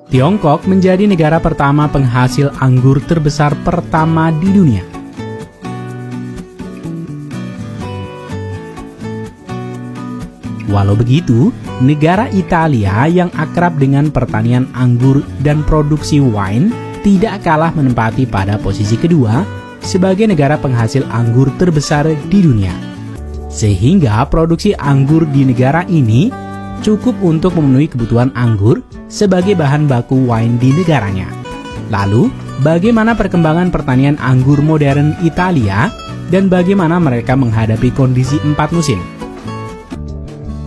Tiongkok menjadi negara pertama penghasil anggur terbesar pertama di dunia. Walau begitu, negara Italia yang akrab dengan pertanian anggur dan produksi wine tidak kalah menempati pada posisi kedua sebagai negara penghasil anggur terbesar di dunia. Sehingga produksi anggur di negara ini cukup untuk memenuhi kebutuhan anggur sebagai bahan baku wine di negaranya. Lalu, bagaimana perkembangan pertanian anggur modern Italia dan bagaimana mereka menghadapi kondisi 4 musim?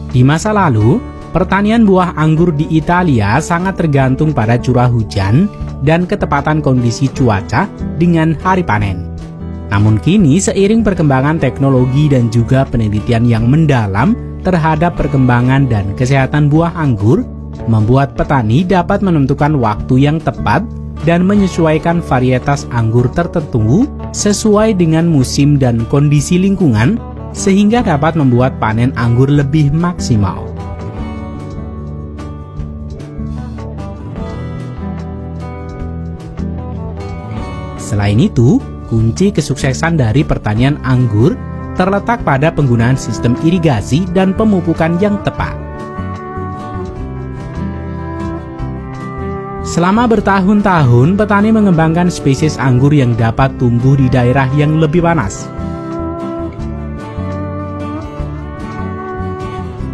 Di masa lalu, pertanian buah anggur di Italia sangat tergantung pada curah hujan dan ketepatan kondisi cuaca dengan hari panen. Namun kini seiring perkembangan teknologi dan juga penelitian yang mendalam terhadap perkembangan dan kesehatan buah anggur, membuat petani dapat menentukan waktu yang tepat dan menyesuaikan varietas anggur tertentu sesuai dengan musim dan kondisi lingkungan, sehingga dapat membuat panen anggur lebih maksimal. Selain itu, kunci kesuksesan dari pertanian anggur terletak pada penggunaan sistem irigasi dan pemupukan yang tepat. Selama bertahun-tahun, petani mengembangkan spesies anggur yang dapat tumbuh di daerah yang lebih panas.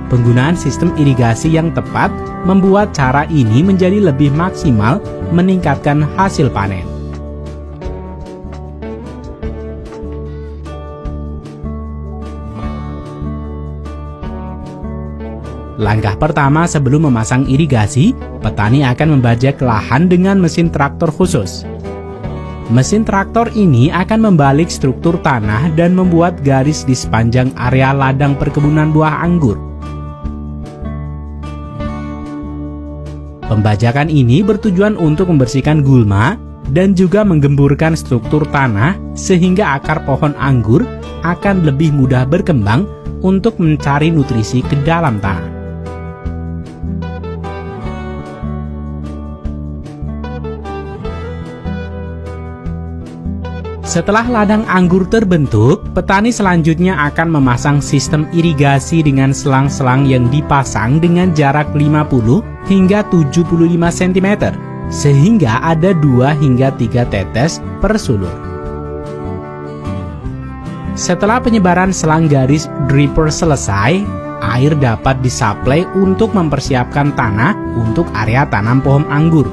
Penggunaan sistem irigasi yang tepat membuat cara ini menjadi lebih maksimal meningkatkan hasil panen. Langkah pertama sebelum memasang irigasi, petani akan membajak lahan dengan mesin traktor khusus. Mesin traktor ini akan membalik struktur tanah dan membuat garis di sepanjang area ladang perkebunan buah anggur. Pembajakan ini bertujuan untuk membersihkan gulma dan juga menggemburkan struktur tanah sehingga akar pohon anggur akan lebih mudah berkembang untuk mencari nutrisi ke dalam tanah. Setelah ladang anggur terbentuk, petani selanjutnya akan memasang sistem irigasi dengan selang-selang yang dipasang dengan jarak 50 hingga 75 cm, sehingga ada 2 hingga 3 tetes per sulur. Setelah penyebaran selang garis dripper selesai, air dapat disuplai untuk mempersiapkan tanah untuk area tanam pohon anggur.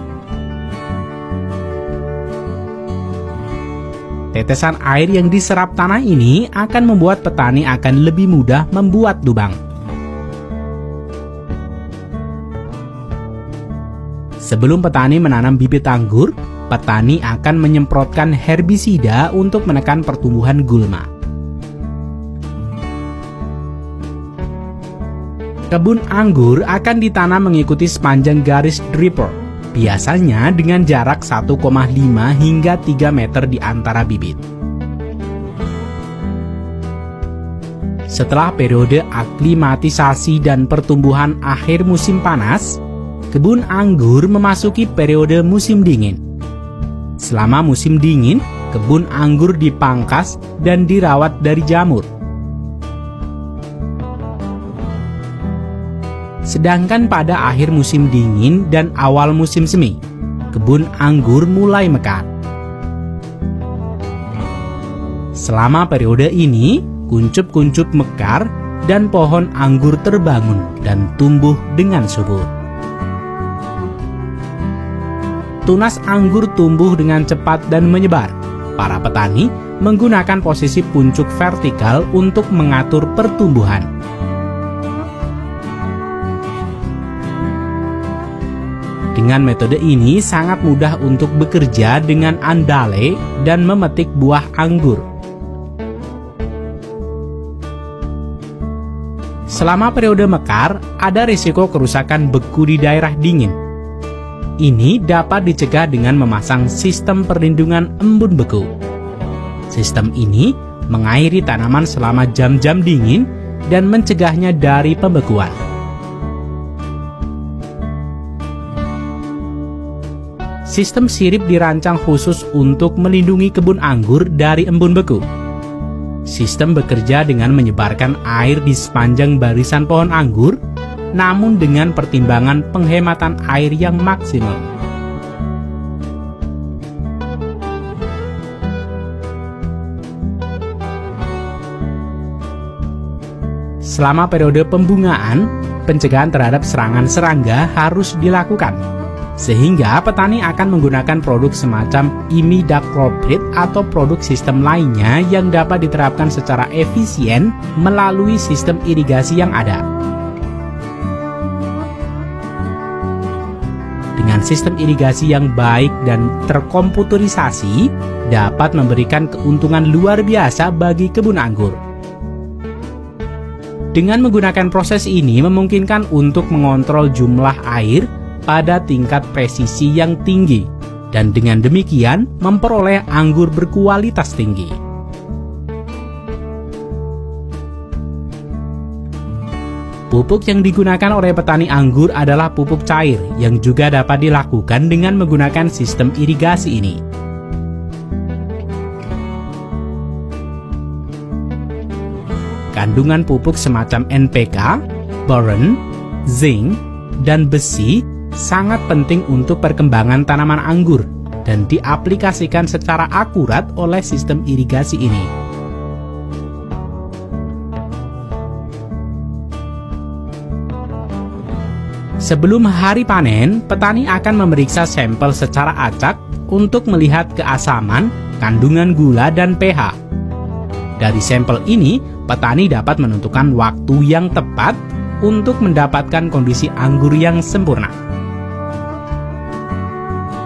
Tetesan air yang diserap tanah ini akan membuat petani akan lebih mudah membuat lubang. Sebelum petani menanam bibit anggur, petani akan menyemprotkan herbisida untuk menekan pertumbuhan gulma. Kebun anggur akan ditanam mengikuti sepanjang garis dripper, biasanya dengan jarak 1,5 hingga 3 meter di antara bibit. Setelah periode aklimatisasi dan pertumbuhan akhir musim panas, kebun anggur memasuki periode musim dingin. Selama musim dingin, kebun anggur dipangkas dan dirawat dari jamur. Sedangkan pada akhir musim dingin dan awal musim semi, kebun anggur mulai mekar. Selama periode ini, kuncup-kuncup mekar dan pohon anggur terbangun dan tumbuh dengan subur. Tunas anggur tumbuh dengan cepat dan menyebar. Para petani menggunakan posisi puncuk vertikal untuk mengatur pertumbuhan. Dengan metode ini sangat mudah untuk bekerja dengan andale dan memetik buah anggur. Selama periode mekar, ada risiko kerusakan beku di daerah dingin. Ini dapat dicegah dengan memasang sistem perlindungan embun beku. Sistem ini mengairi tanaman selama jam-jam dingin dan mencegahnya dari pembekuan. Sistem sirip dirancang khusus untuk melindungi kebun anggur dari embun beku. Sistem bekerja dengan menyebarkan air di sepanjang barisan pohon anggur, namun dengan pertimbangan penghematan air yang maksimum. Selama periode pembungaan, pencegahan terhadap serangan serangga harus dilakukan, sehingga petani akan menggunakan produk semacam imidacloprid atau produk sistem lainnya yang dapat diterapkan secara efisien melalui sistem irigasi yang ada. Dengan sistem irigasi yang baik dan terkomputerisasi, dapat memberikan keuntungan luar biasa bagi kebun anggur. Dengan menggunakan proses ini memungkinkan untuk mengontrol jumlah air pada tingkat presisi yang tinggi, dan dengan demikian memperoleh anggur berkualitas tinggi. Pupuk yang digunakan oleh petani anggur adalah pupuk cair yang juga dapat dilakukan dengan menggunakan sistem irigasi ini. Kandungan pupuk semacam NPK, boron, zinc, dan besi sangat penting untuk perkembangan tanaman anggur dan diaplikasikan secara akurat oleh sistem irigasi ini. Sebelum hari panen, petani akan memeriksa sampel secara acak untuk melihat keasaman, kandungan gula, dan pH. Dari sampel ini, petani dapat menentukan waktu yang tepat untuk mendapatkan kondisi anggur yang sempurna.